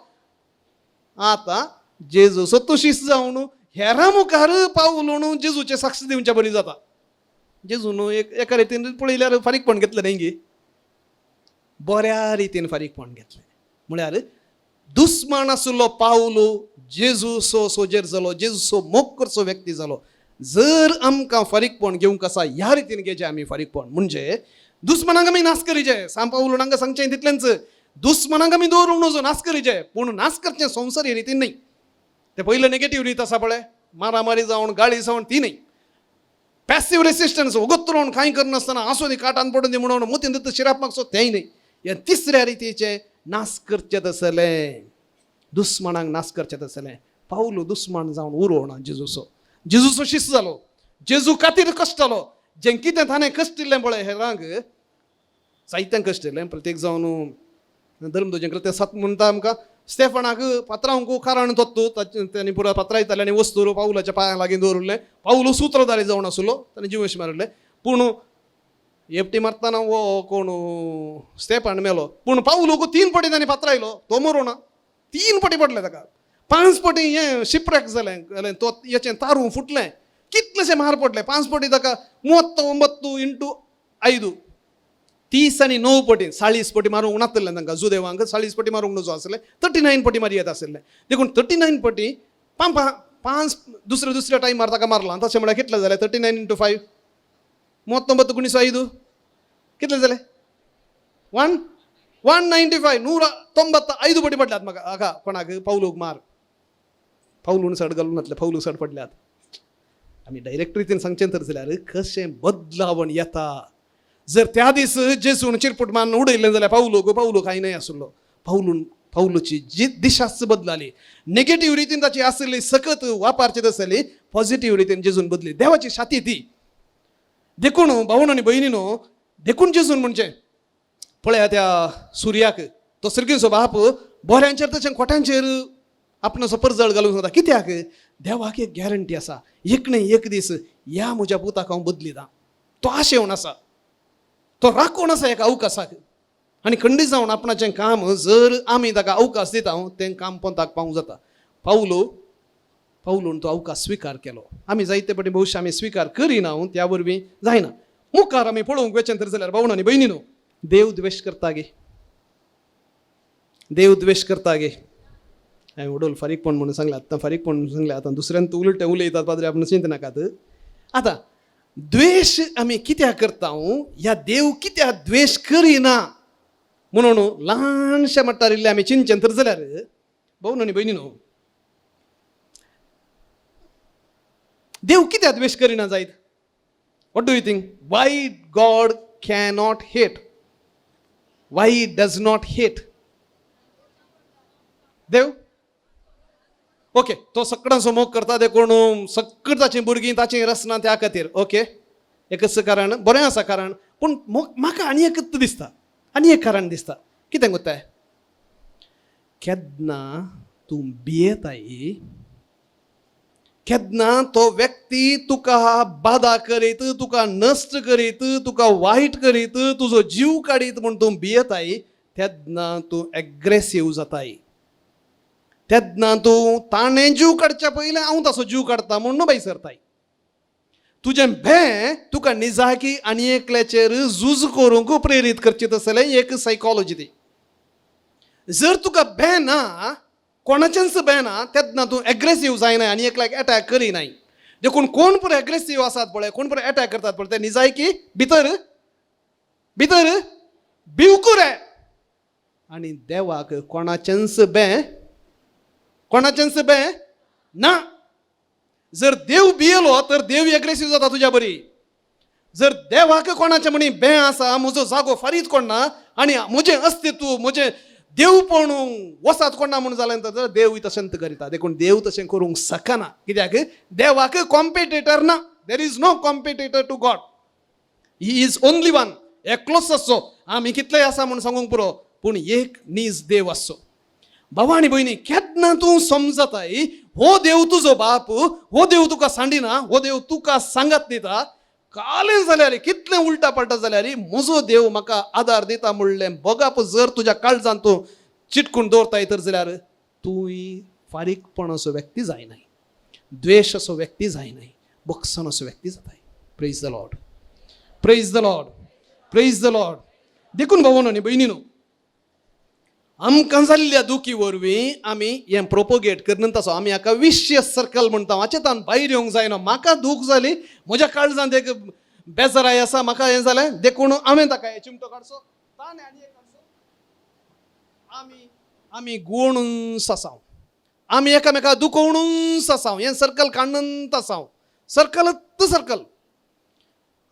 आतां जेजू सत्तोशीस जावन हेरां मुखार पावलो जेजूचे साक्ष दिवचे बरी जाता. जेजून एका रितीन पळयल्यार फारीकपण घेतलें न्ही गे, बऱ्या रितीन फारीकपण घेतलें. म्हळ्यार दुस्मान आसलो पावलो जेजूचो सोजेर जालो, जेजूचो मोग करचो व्यक्ती जालो. जर आमकां फारीकपण घेवंक आसा ह्या रितीन घेवचें आमी फारीकपण. म्हणजे दुस्मनांक आमी नाश करीचे. सांग पावलो तांकां सांगचें तितलेंच, दुस्मनांक आमी दवरूंक नजो, नाश करीचे. पूण नाश करचें संवसारी रितीन न्ही. ते पयलें नेगेटीव रीत आसा पळय, मारामारी जावन गाळी जावन ती न्ही. पॅसिव्ह रेसिस्टन्स, वगत रावन कांय करनासतना आसो दी काटान पडून दी म्हणून मतीन दिता शिराप मागचो, तेंय न्ही. हे तिसऱ्या रितीचें नाश करचें आसलें, दुस्मनांक नाश करचें आसलें. पावलो दुस्मान जावन उरो ना जेजूचो. जेजूचो शिस जालो, जेजू खातीर कश्टलो. जें कितें ताणें कश्टिल्लें पळय हेरांक, जायत्यांक कश्टिल्लें. प्रत्येक जावन धर्मध्वजां कृत्य 7 म्हणटा आमकां, स्टेफानाक पात्रांक कारण तोत्तू, तांणी पुरो पात्रायताले आनी वस्तू पावलाच्या पांयां लागीं दवरले. पावलो सूत्रधारी जावन आसलो, ताणें जिवेश मारले. पूण एपटी मारतना वो कोण स्टेफान मेलो. पूण पावलोक 3 फावटी ताणें पात्रायलो, तो मरो ना. 3 फावटी पडले ताका. 5 फावटी हें शिपरेक जालें, तो हेचें तारू फुटलें. कितलेशे मार पडले. 5 फावटी ताका 39 × 5 30 आणि 9 पटी 40 पटी मारूंक नासतलें तांकां जुदेवांक 40 पटी मारूंक नजो आसलें 39 पटी मारी येता आसलें देखून 39 पटी पांच दुसऱ्या टायमार ताका मारला तशें म्हळ्यार कितले जाले 39 into 5 39 गुणिस 5 कितले जाले 195 195 पटी पडल्यात म्हाका हाका कोणाक पावलूक मार पावलून सड घालून घातले पावलू सड पडल्यात आमी डायरेक्ट रितीन सांगचें तर जाल्यार कशें बदलावण येता जर त्या दीस जेजून चिरपूट मान उडयलें जाल्यार पावलू कांय नाही आसलो पावलूची जी दिशाच बदलाली नेगेटिव्ह रितीन ताची आसली सकत वापारची आसली पॉझिटिव्ह रितीन जेजून बदली देवाची शाती ती देखून भावन आनी भयणीनो देखून जेजून म्हणजे पळया त्या सुर्याक तो सर्गीचो बाप बऱ्यांचेर तशें खोट्यांचेर आपणाचो परजळ घालूंक सोदता कित्याक देवाक एक गॅरंटी आसा एक न्ही एक दीस ह्या म्हज्या पुताक हांव बदलिता तो आशेवन आसा तो राखून आसा एका अवकाशाक आनी खंडीत जावन आपणाचें काम जर आमी ताका अवकाश दिता तें काम पंथाक पावूंक जाता पावलून तो अवकाश स्विकार केलो आमी जायते पटी भविश्य आमी स्विकार करिना त्या वरवीं जायना मुखार आमी पळोवंक वचन तर जाल्यार भावण आनी भयणीनो देव द्वेश करता गे हांवें उडोल फारीकपण म्हणून सांगलें आतां फारीकपण म्हणून सांगलें आतां दुसऱ्यान तूं उलटें उलयतात पाद्रे आपण चिंत नाकात आतां द्वेश आमी कित्याक करता ह्या देव कित्याक द्वेश करिना म्हणून ल्हानशा मट्टार इल्लें आमी चिंतचें तर जाल्यार भावण आनी भयणीनो देव कित्याक द्वेश करिना जायत what do you think why God cannot hate why does not hate देव ओके तो सगळ्यांचो मोग करता देखून सगळीं ताची भुरगीं ताची रचना त्या खातीर ओके एकच कारण बरें आसा कारण पूण म्हाका आनी एकच दिसता आनी एक कारण दिसता कितें कोत्ताय केन्ना तूं भियेताय केन्ना तो व्यक्ती तुका बाधा करीत तुका नश्ट करीत तुका वायट करीत तुजो जीव काडीत म्हूण तूं भियेताय तेन्ना तूं एग्रेसीव जाताय तेन्ना तूं ताणें जीव काडच्या पयलें हांव ताचो जीव काडटा म्हूण भायर सरताय तुजें भंय तुका निजाकी आनी एकल्याचेर झूज करूंक प्रेरीत करचें आसलें एक सायकॉलॉजी ती जर तुका भंय ना कोणाचेंच भंय ना तेन्ना तूं एग्रेसीव जायनाय आनी एकल्याक एटॅक करिनाय देखून कोण पळय एग्रेसीव आसात पळय कोण पळय एटॅक करतात पळय ते निजायकी भितर भिवकुरे आनी देवाक कोणाचेंच भंय ना जर देव भियेलो तर देव एग्रेसीव जाता तुज्या बरी जर देवाक कोणाचें म्हणी भंय आसा म्हजो जागो फारीत कोणना आनी म्हजें अस्तित्व म्हजें देवपण वसात कोणना म्हूण जालें तर देवूय तशें करिता देखून देव तशें करूंक शकना कित्याक देवाक कॉम्पिटिटर ना there is no competitor to God he is only one एकलोच आसचो आमी कितलेय आसा म्हूण सांगूंक पुरो पूण एक नीज देव आसचो भावा आनी भयणी केन्ना तूं समजताय हो देव तुजो बाप हो देव तुका सांडिना हो देव तुका सांगत दिता कालें जाल्यार कितलें उलटा पलटा जाल्यार म्हजो देव म्हाका आदार दिता म्हणलें बगाप जर तुज्या काळजांत तूं चिटकून दवरताय तर जाल्यार तूंय फारीकपण असो व्यक्ती जायनाय द्वेश असो व्यक्ती जायनाय बक्षण असो व्यक्ती जाताय praise the Lord praise the Lord praise the Lord देखून भावनो आनी भयणीनो आमकां जाल्ल्या दुखी वरवीं आमी हें प्रोपोगेट करन तसो आमी हाका विशियस सर्कल म्हणटा हाचेतान भायर येवंक जायना म्हाका दूख जाली म्हज्या काळजांत एक बेजाराय आसा म्हाका हें जालें देखून हांवें ताका हे चिमटो काडचो ताणें आनी एक काडचो आमी गुवणून सासांव आमी एकामेका दुखोवणून सासांव हें सर्कल काडून सासांव सर्कल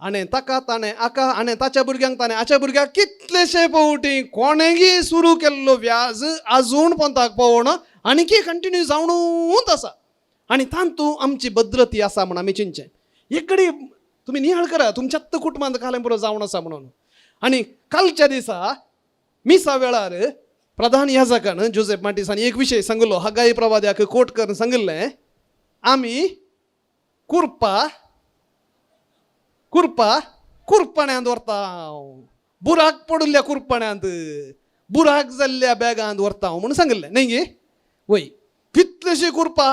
आनी ताका ताणें आका आनी ताच्या भुरग्यांक ताणें हाच्या भुरग्यांक कितलेशे फावटी कोणेंय सुरू केल्लो व्याज आजून पंथाक पावोन आनीकय कंटिन्यू जावनूच आसा आनी तांतू आमची भद्रती आसा म्हण आमी चिंतचें एक कडेन तुमी नियाळ करा तुमच्यात कुटुंबांत कालें पुरो जावन आसा म्हणून आनी कालच्या दिसा मिसा वेळार प्रधान याजकान जोसेफ मार्टिसांनी एक विशय सांगलो हगाई प्रवाद्याक कोट करून सांगिल्लें आमी कुरपण्यांत व्हरता बुराक पडुल्ल्या कुरपण्यांत बुराक जाल्ल्या बॅगांत व्हरता म्हणून सांगिल्लें न्ही गे वय कितलेशी कुरपां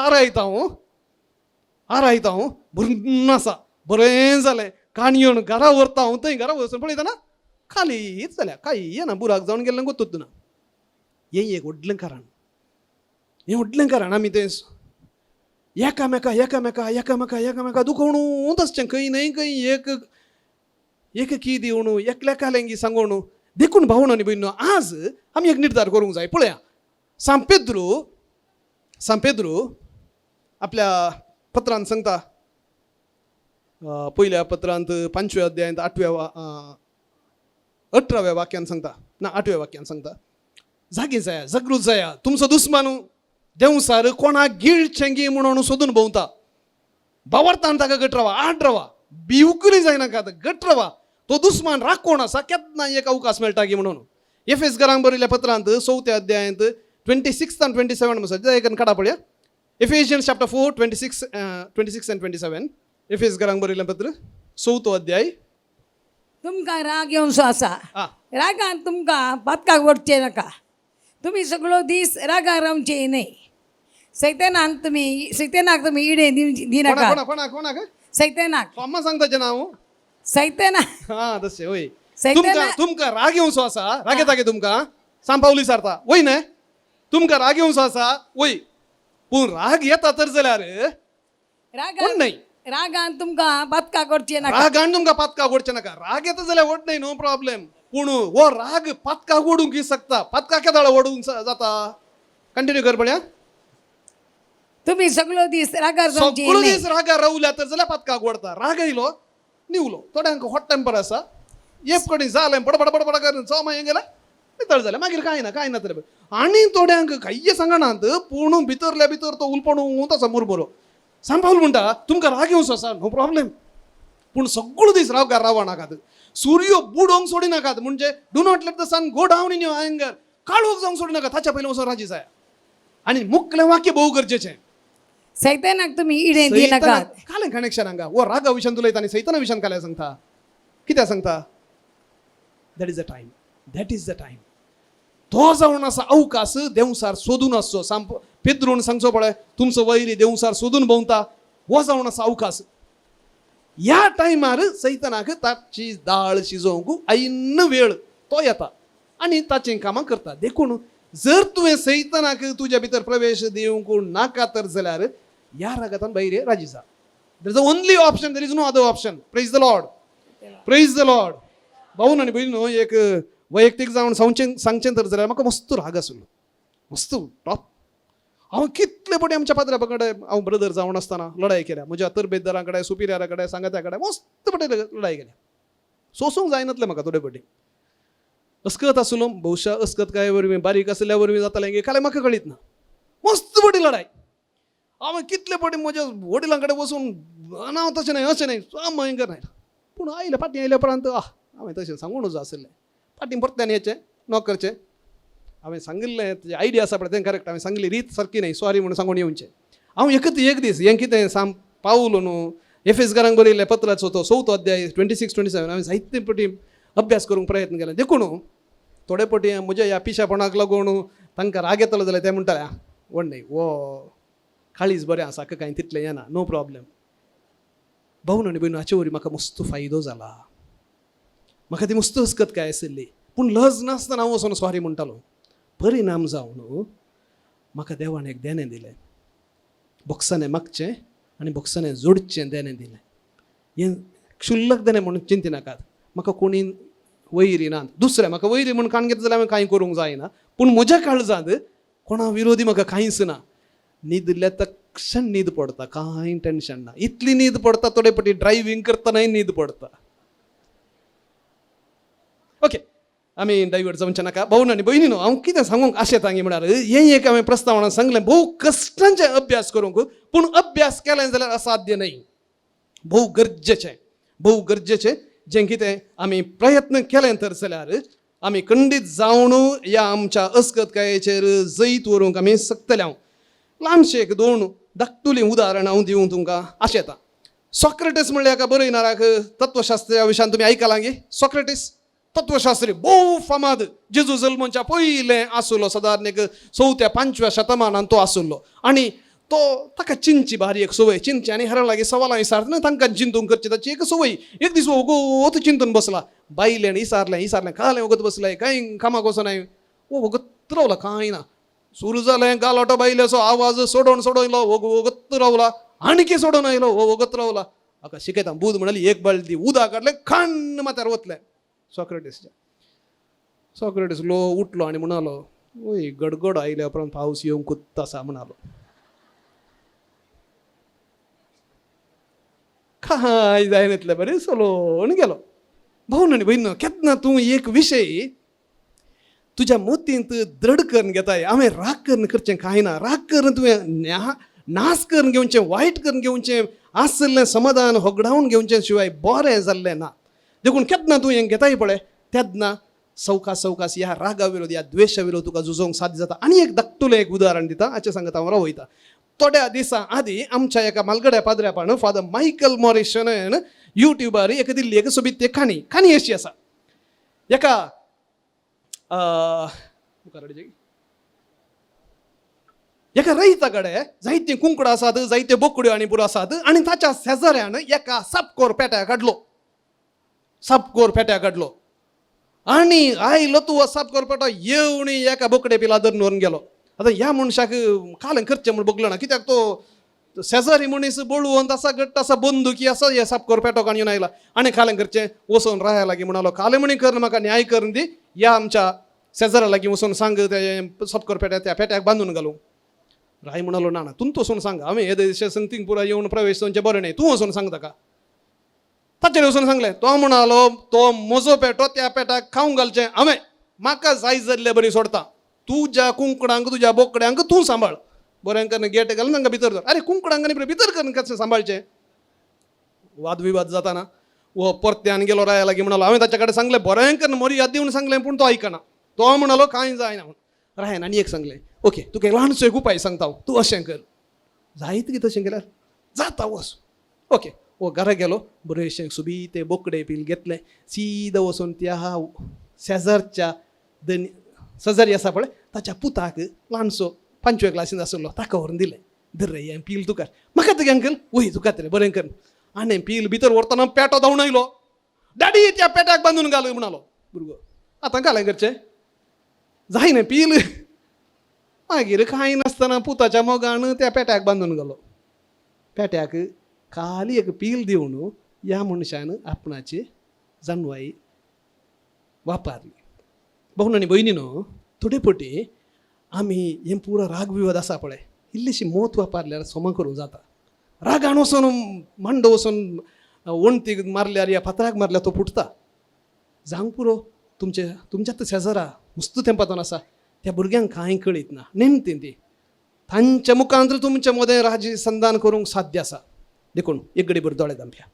आरायता भरून आसा बरें जालें काणयोन घरा व्हरता थंय घरा वचून पळयता ना खाली हेच जाल्या काही ये ना बुराक जाऊन गेलं गोतूत ना ये एक व्हडलें कारण हें व्हडलें कारण आमी तें एकामेका दुखवणू तसचें खंय न्हय खंय एक की दिवणू एकल्या कालेंगी सांगवणू देखून भावनो आनी भयणीनो आज आमी एक निर्धार करूंक जाय. पळया सांपेद्रू आपल्या पत्रांत सांगता पयल्या पत्रांत 5व्या अध्यायांत 18व्या वाक्यान सांगता ना 8व्या वाक्यान सांगता जागी जाया जगरूच जाया तुमचो दुस्मान देवसार कोणाक गिळचेंगी म्हणून सोदून भोंवता बावरतान ताका गट रावा आड रावा भिवकुली जायनाका गट रावा तो दुस्मान राग कोण आसा केन्ना एक अवकाश मेळटा गी म्हणून. एफएस घरांक बरयल्या पत्रांत 4थ्या अध्यायांत 26 and 27 म्हणून एक काडा पळया. Ephesians chapter 4 26 and 27 एफएस घरांक बरयलें पत्र 4थो अध्याय. तुमकां राग येवंसो आसा रागान तुमकां पातकाक वडचें नाका तुमी सगळो दीस रागार रावचे न्हय सैतानाक तुमी इडे दिनाका. कोणाक सैतानाक अम्मा सांगताचें नांव सैतानाक हा तशें वय तुमकां राग येवंसो आसा राग येता गे तुमकां सांपावली सारता वय न्हय तुमकां राग येवंसो आसा वय पूण राग येता तर जाल्यार कोण न्हय रागान तुमकां पातकाक वडचें नाका. रागान तुमकां पातकाक ओडचें नाका राग येता जाल्यार ओड न्हय नो प्रॉब्लेम पूण हो राग पातकाक ओडूंक शकता पातकाक केदाळ ओडूंक जाता. कंटिन्यू कर पळया. तुमी सगळो दीस रागार रावचे सगळो न्हय दीस रागार रावल्या तर जाल्यार पातकाक ओडता राग येयलो निवलो थोड्यांक हॉट टेंपर आसा एक कडेन जालें बडबड करून चोमा हें गेलें नितळ जालें मागीर कांय ना तर आनी थोड्यांक कांय सांगनात पूण भितरल्या भितर तो उलपणू तसो मुरबरो सांबाळून म्हणटा तुमकां राग येवंसो आसा नो प्रॉब्लेम पूण सगळो दीस रागार रावं नाकात सूर्य बुडोवंक सोडी नाकात म्हणजे do not let the sun go down in your anger काळोख जावंक सोडी नाका ताच्या पयलीं वचून राजी जाय. आनी मुखलें वाक्य भोव गरजेचें सैतानाक तुमी इडे दिनाका. कालें कनेक्शन हांगा वो रागा विशयान उलयता आनी सैताना विशयान कालें सांगता कित्याक सांगता दॅट इज द टायम तो जावन आसा अवकाश देवसार सोदून आसचो पेद्रून सांगचो पळय तुमचो वैरी देवसार सोदून भोंवता हो जावन आसा अवकाश. ह्या टायमार सैतानाक ताची दाळ शिजोवंक ऐन वेळ तो येता आनी ताचें कामां करता. देखून जर तुवें सैतानाक तुज्या भितर प्रवेश दिवंक नाका तर जाल्यार ह्या रागांतल्यान भायर राजी जा. There is only option there is no other option. Praise the lord भाऊन आनी भयणीनो एक वैयक्तीक जावन सांगचें तर जाल्यार म्हाका मस्त राग आसलो मस्त टॉप. हांव कितले फावटी आमच्या पाद्र्या कडेन हांव ब्रदर जावन आसतना लढाई केल्या म्हज्या तरबेतदारा कडेन सुपिरियरा कडेन सांगात्या कडेन मस्त फावटी लढाई केल्या. सोसूंक जायनातलें म्हाका थोडे फावटी अस्कत आसलो भौशा अस्कत काय वरवीं बारीक आसल्या वरवीं जातालें गे काले म्हाका कळीत ना मस्त फावटी लढाई. हांवें कितले फावटी म्हज्या वडिलां कडेन वचून ना तशें न्हय अशें न्हय भयंकर न्हय पूण फाटीं आयल्या उपरांत हांवें तशें सांगूनच आसलें फाटीं परत्यान येचें नॉक करचें. हांवें सांगिल्लें तेजें आयडिया आसा पळय तें करेक्ट हांवें सांगिल्ली रीत सारकी न्हय सॉरी म्हणून सांगून येवचें. हांव एक दीस हें कितें पावलो न्हू एफएस घरांक बरयल्ल्या पत्राचो तो 4थो अध्याय 26-27 हांवें जायते फावटी अभ्यास करूंक प्रयत्न केलो. देखून थोडे फावटी म्हज्या ह्या पिशापणाक लागून तांकां राग येतलो जाल्यार ते म्हणटाले व्हड न्हय वो काळीज बरें आसा कांय तितलें येना नो प्रॉब्लेम. भाऊन आनी भयणीनो हाचे वरी म्हाका मस्त फायदो जाला म्हाका ती मस्त हसकत काय आशिल्ली पूण लज नासतना हांव वचून सॉरी म्हणटालो. परिणाम जावन म्हाका देवान एक देणें दिलें बॉक्साने मागचें आनी बॉक्साने जोडचें देणें दिलें. हें क्षुल्लक देणें म्हणून चिंती नाकात म्हाका कोणी वैरी नात दुसरें म्हाका वैरी म्हूण काण घेतले जाल्यार हांवें कांय करूंक जायना पूण म्हज्या काळजांत कोणा विरोधी म्हाका कांयच ना. न्हीदल्या तक्षण न्हीद पडटा कांय टेन्शन ना. इतली न्हीद पडटा थोडे फावटी ड्रायव्हिंग करतनाय न्हीद पडटा. ओके आमी डायवर्ट जावचे नाका. भाऊन आनी भयणीनो हांव कितें सांगूंक आशेता गे म्हळ्यार हें एक हांवें प्रस्तावना सांगलें भोव कश्टांचें अभ्यास करूंक पूण अभ्यास केलें जाल्यार असाध्य न्हय भोव गरजेचें जें कितें आमी प्रयत्न केलें तर जाल्यार आमी खंडीत जावन ह्या आमच्या अस्कतकायेचेर जैत व्हरूंक आमी शकतले. हांव ल्हानशें एक 2 धाकटुलीं उदाहरणां हांव दिवंक तुमकां आशेता. सॉक्रेटीस म्हणल्यार हाका बरयणाराक तत्वशास्त्रा विशयान तुमी आयकलां गे. सॉक्रेटीस तत्वशास्त्री भोव फामाद जेजू जल्माच्या पयलें आसलो सादारण एक 4थ्या-5व्या शतमानांत तो आसलो आनी तो ताका चिंतची भारी एक संवय चिंतची आनी हेरां लागीं सवालां विचारतना तांकां चिंतूंक करची ताची एक संवय. एक दीस वगोत चिंतून बसला बाईलें इसारलें कालें वगत बसलें कांय कामाक वचनाय वगत रावला कांय ना सुरू जालें गालोटो बायलेचो आवाज सोडयलो वगत रावला आणखी सोडून आयलो वगत रावला हाका शिकयता बूद म्हणली एक बालदी उदक काडलें खण्ण माथ्यार वतलें सॉक्रेटीस लो उठलो आनी म्हणालो ओय गडगड आयल्या उपरांत पावस येवंक कुत्ता आसा म्हणालो काय जायनातलें बरें चलोन गेलो भाऊ आनी भयण केन्ना तूं एक विशय तुज्या मोतींत दृढ करून घेताय हांवें राग करून करचें कांय ना राग करून तुवें नाश करून घेवचें वायट करून घेवचें आसलें समाधान होगडावन घेवचें शिवाय बरें जाल्लें ना देखून केन्ना तूं हें घेताय पळय तेन्ना सवकास ह्या रागा विरोध ह्या द्वेशा विरोध तुका झुजोवंक साध्य जाता आनी एक धाकटुलें एक उदाहरण दिता हाचे सांगत हांव रावयता थोड्या दिसां आदीं आमच्या एका मालगड्या पाद्र्यापान फादर मायकल मॉरिशनान युट्यूबार एक दिल्ली एक सोबीत एक काणी अशी आसा एका एका रैता कडेन जायतीं कुंकडां आसात जायत्यो बोकड्यो आनी पुरो आसात आनी ताच्या शेजाऱ्यान एका सापकोर पेट्या काडलो आनी आयलो तूं सापकोर पेटो येवणी एका बोकडे पिला धरून व्हरून गेलो आतां ह्या मनशाक कालें करचें म्हूण बगलो ना कित्याक तो शेजारी मनीस बळवंत आसा घट्ट आसा बंदुकी आसा हे सापकोर पेटो काडून आयला आनी कालें करचें वचून राया लागीं म्हणालो कालें म्हणी कर म्हाका न्याय करून दी ह्या आमच्या शेजारा लागीं वचून सांग ते सापकोर पेट्या त्या पेट्याक बांदून घालूं राय म्हणालो ना तूं वचून सांग हांवें हे देशा संगतींक पुराय येवन प्रवेश तुमचें बरें न्ही तूं वचून सांग ताका ताचेर वचून सांगलें तो म्हणालो तो म्हजो पेटो त्या पेट्याक खावंक घालचें हांवें म्हाका जाय जाल्ले बरी सोडता तुज्या कुंकडांक तुज्या बोकड्यांक तूं सांबाळ बरें करून गेट घालून तांकां भितर धर आरे कुंकडांक आनी भितर करून कशें सांबाळचें वाद विवाद जाताना वो परत्यान गेलो राया लागीं म्हणालो हांवें ताचे कडेन सांगलें बरें करून मर्याद दिवन सांगलें पूण तो आयकना तो म्हणालो कांय जायना म्हूण रायन आनी एक सांगलें ओके तुका एक ल्हानसो एक उपाय सांगता तूं अशें कर जायत कितें तशें केल्यार जाता वच ओके वो घरा गेलो बरेंशें सुबी ते बोकडे पील घेतलें सीदा वचून त्या शेजारच्या शेजारी आसा पळय ताच्या पुताक ल्हानसो 5वे क्लासींत आसलो ताका व्हरून दिलें धर रे हें पील तुका म्हाका तुगे अंकल वय तुका रे बरें कर आनी पील भितर व्हरतना पेटो धांवन आयलो डॅडी त्या पेट्याक बांदून घाल म्हणालो भुरगो आतां कालें करचें जायना पील मागीर कांय नासतना पुताच्या मोगान त्या पेट्याक बांदून घालो पेट्याक खाली एक पील दिवन ह्या मनशान आपणाची जाणवाई वापरली भाऊ आनी भयणीनो थोडे फावटी आमी हें पुरो राग विवाद आसा पळय इल्लीशी मोत वापरल्यार सोमा करूं जाता रागान वचून मांडो वचून वणटीक मारल्यार या फातराक मारल्यार तो फुटता जावंक पुरो तुमच्यात शेजारा मस्त तेंपातून आसा त्या भुरग्यांक कांय कळीत ना नेमतें ती तांच्या मुखांत तुमच्या मदें राजी संधान करूंक साध्य आसा देखून एक घडी भर दोळे धांपया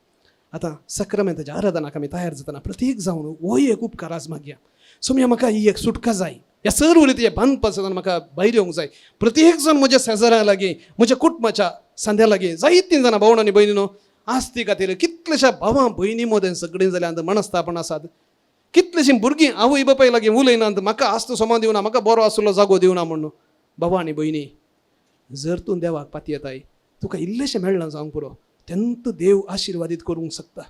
आतां सक्रामेंताच्या आराधनाक आमी तयार जातना प्रत्येक जावन हो एक उपकार आज मागया सोम्या म्हाका ही एक सुटका जाय ह्या सर्व रिती बांदपासून म्हाका भायर येवंक जाय प्रत्येक जण म्हज्या शेजाऱ्या लागीं म्हज्या कुटुंबाच्या सांध्या लागीं जायतीं जाणां भावण आनी भयणीनो आस्ती खातीर कितलेशा भावां भयणी मदें सगळीं जाल्यार मनस्तापण आसात कितलीशीं भुरगीं आवय बापाय लागीं उलयनात म्हाका आस्त सोमा दिवना म्हाका बरो आसलो जागो दिवना म्हणून भावा आनी भयणी जर तूं देवाक पाती येताय तुका इल्लेशें मेळना जावंक पुरो तेंत देव आशिर्वादीत करूंक शकता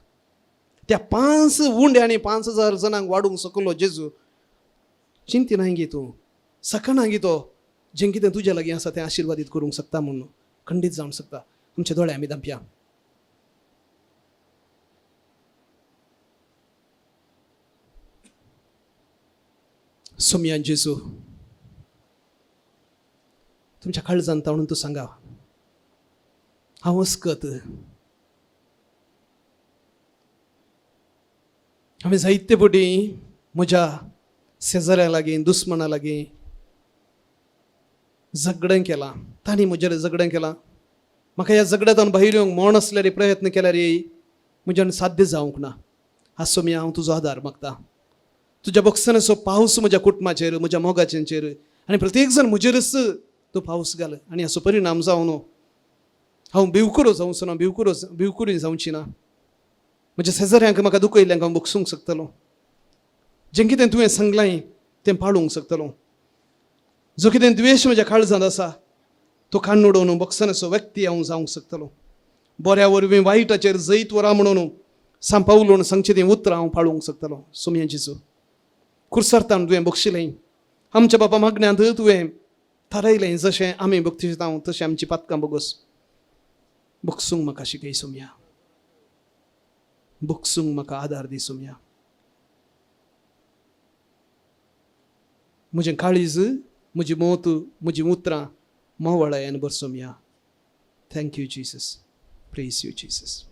त्या 5 उंडे आनी 5000 जणांक वाडूंक शकलो जेजू चिंती गे तूं सकना गे तो जें कितें तुज्या लागीं आसा तें आशिर्वादीत करूंक शकता म्हणून खंडीत जावंक शकता आमचे दोळे आमी धांपया सोम्यान जेजू तुमच्या काळजांत तावून तूं सांगा हांव अस्कत हांवें जायते फावटी म्हज्या शेजाऱ्या लागीं दुस्मना लागीं झगडें केलां तांणी म्हजेर झगडें केलां म्हाका ह्या झगड्यांतून भायर येवंक मोण आसल्यार प्रयत्न केल्यार म्हज्यान साध्य जावंक ना आज सोम्या हांव तुजो आदार मागता तुज्या बक्षनाचो पावस म्हज्या कुटुंबाचेर म्हज्या मोगाचेर आनी प्रत्येक जण म्हजेरच तो पावस घाल आनी हाचो परिणाम जावन हांव भिवकुरो जावचो ना भिवकुरी जावची ना म्हज्या शेजाऱ्यांक म्हाका दुखयल्यांक हांव बक्षूंक शकतलो जें कितें तुवें सांगलां तें पाळूंक शकतलो जो कितें द्वेश म्हज्या काळजांत आसा तो काडून उडोवन बक्षनाचो व्यक्ती हांव जावंक शकतलो बऱ्या वरवीं वायटाचेर जैत वरां म्हणून सांपावलोन सांगचे तें उतरां हांव पाळूंक शकतलो सोमया जेजू खुर्सारतान तुवें बक्षिलें आमच्या बापा मागण्यांत तुवें थारायलें जशें आमी बक्षितां तशें आमची पातकां बोगोस बक्षूंक म्हाका शिकय सोमया बक्षूंक म्हाका आदार दी सोमया म्हजें काळीज म्हजी मोत म्हजी उतरां मोवळायन भर Somaiya thank you Jesus praise you Jesus